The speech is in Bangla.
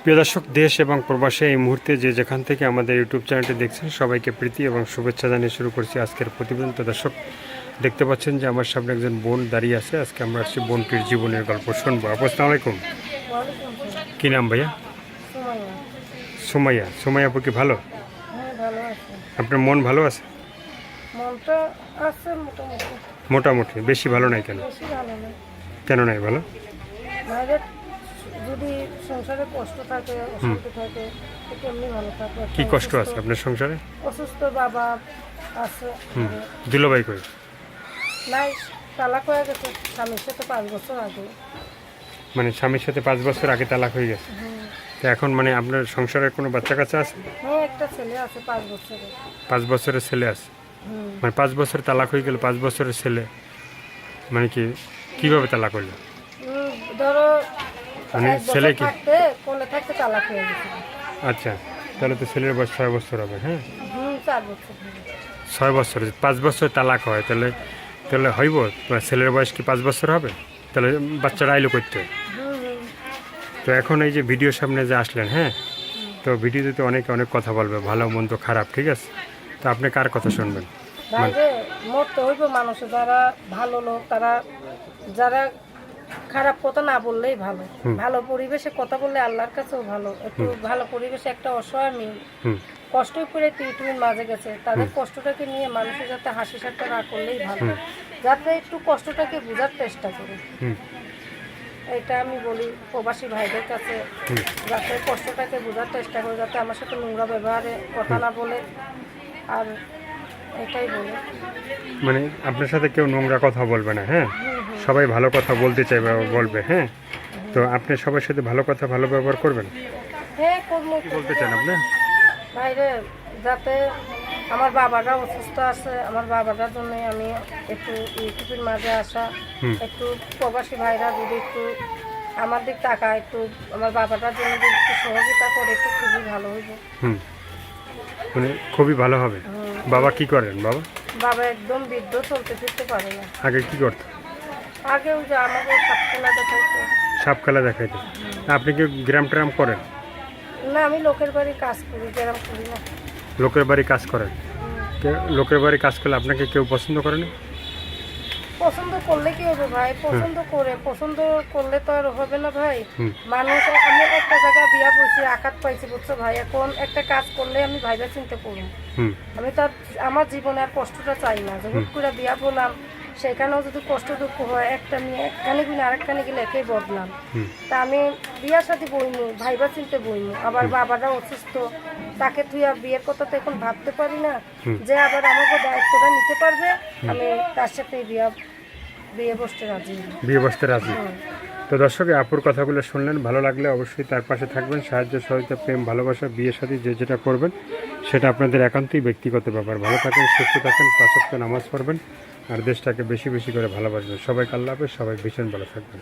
প্রিয় দর্শক, দেশ এবং প্রবাসে এই মুহূর্তে যে যেখান থেকে আমাদের ইউটিউব চ্যানেলটি দেখছেন সবাইকে প্রীতি এবং শুভেচ্ছা জানিয়ে শুরু করছি আজকের প্রতিবেদন। তো দর্শক, দেখতে পাচ্ছেন যে আমার সামনে একজন বোন দাঁড়িয়ে আছে। আজকে আমরা আসছি বোনটির জীবনের গল্প শুনবো। আসসালামু আলাইকুম। কী নাম ভাইয়া? সুমাইয়া। সুমাইয়া আপু কি ভালো? আপনার মন ভালো আছে? মোটামুটি। বেশি ভালো নাই কেন? কেন নাই ভালো? যদি সংসারে কষ্ট থাকে, অশান্তি থাকে, কেমনি ভালো থাকে? কি কষ্ট আছে আপনার সংসারে? অসুস্থ বাবা আছে। দুলাভাই কই? নাই, তালাক হয়ে গেছে স্বামীর সাথে 5 বছর আগে। মানে স্বামীর সাথে 5 বছর আগে তালাক হয়ে গেছে। তো এখন মানে আপনার সংসারে কোনো বাচ্চা কাচ্চা আছে? হ্যাঁ, একটা ছেলে আছে 5 বছরের। 5 বছরের ছেলে আছে? মানে 5 বছর তালাক হয়ে গেল, 5 বছরের ছেলে মানে কি কিভাবে তালাক হইল? ধরো মানে ছেলে কি কোলে থাকতে তালাক হয়ে গেছে। আচ্ছা, তাহলে তো ছেলের বয়স 6 বছর হবে। হ্যাঁ, 4 বছর। 6 বছর। 5 বছর তালাক হয় তাহলে তাহলে হইব? ছেলের বয়স কি 5 বছর হবে? তাহলে বাচ্চারা আইলো করতে। তো এখন এই যে ভিডিওর সামনে যে আসলেন, হ্যাঁ, তো ভিডিওতে তো অনেকে অনেক কথা বলবে, ভালো মন্দ খারাপ, ঠিক আছে? তো আপনি কার কথা শুনবেন? ভাইরে, মরতে হইব মানুষে, যারা ভালো লোক তারা, যারা খারাপ কথা না বললেই ভালো। ভালো পরিবেশে কথা বললে আল্লাহর কাছেও ভালো। একটু ভালো পরিবেশে একটা অসহায় মেয়ে কষ্ট করে ট্রিটমেন্ট মাঝে গেছে, তাদের কষ্টটাকে নিয়ে মানুষের যাতে হাসি ঠাট্টা না করলেই ভালো, যাতে একটু কষ্টটাকে বোঝার চেষ্টা করে। এটা আমি বলি প্রবাসী ভাইদের কাছে, যাতে কষ্টটাকে বোঝার চেষ্টা করে, যাতে আমার সাথে নোংরা ব্যবহারে কথা না বলে। আর এটাই বলি, মানে আপনার সাথে কেউ নোংরা কথা বলবে না। হ্যাঁ, সবাই ভালো কথা বলতে চাইবে, বলবে। হ্যাঁ, তো আপনি সবার সাথে ভালো কথা, ভালো ব্যবহার করবেন। হ্যাঁ করবো। কি বলতে চান আপনি? বাইরে যাতে আমার বাবাটা অসুস্থ আছে, আমার বাবাটার জন্য আমি একটু ইউটিউবের মাঝে আসা, একটু প্রবাসী ভাইরা যদি একটু আমার দিক টাকা একটু আমার বাবাটার জন্য যদি একটু সহযোগিতা করে একটু খুবই ভালো হইব। মানে খুবই ভালো হবে। বাবা কি করেন? বাবা একদম বৃদ্ধ, চলতে ফিরতে পারে না। আগে কি করতো? আগেও যে আমাকে সাপ খেলা দেখাইতো। সাপ খেলা দেখাইতো? আপনি কি গ্রাম ট্রাম করেন? না, আমি লোকের বাড়ি কাজ করি, গ্রাম করি না। লোকের বাড়ি কাজ করেন? লোকের বাড়ি কাজ করলে আপনাকে কেউ পছন্দ করে না? পছন্দ করলে কি হবে ভাই? পছন্দ করলে তো আর হবে না ভাই। মানুষ, আমি একটা জায়গায় বিয়া বসে আঘাত পাইছি, বুঝছো ভাই? এখন একটা কাজ করলে আমি ভাইবা চিন্তা করবো। আমি তো আমার জীবনে আর কষ্টটা চাই না। যে হুট করে বিয়া বললাম, সেখানেও যদি কষ্ট দুঃখ হয়, একটা মেয়ে একখানে কিনে আরেকখানে গেলে একেই বদলাম। তা আমি বিয়ার সাথে বইমু, ভাইবা চিনতে বইমু। আবার বাবাটা অসুস্থ, তাকে তুই আর বিয়ের কথা তো এখন ভাবতে পারি না, যে আবার আমাকে দায়িত্বটা নিতে পারবে। আমি তার সাথে বিয়ে বসতে রাজি। তো দর্শক, আপুর কথাগুলো শুনলেন, ভালো লাগলে অবশ্যই তার পাশে থাকবেন। সাহায্য সহযোগিতা, প্রেম, ভালোবাসা, বিয়ে সাথে যে যেটা করবেন সেটা আপনাদের একান্তই ব্যক্তিগত ব্যাপার। ভালো থাকেন, সুস্থ থাকেন, 5 ওয়াক্ত নামাজ পড়বেন আর দেশটাকে বেশি বেশি করে ভালোবাসবেন। সবাইকে আল্লাহ হাফেজ, সবাই ভীষণ ভালো থাকবেন।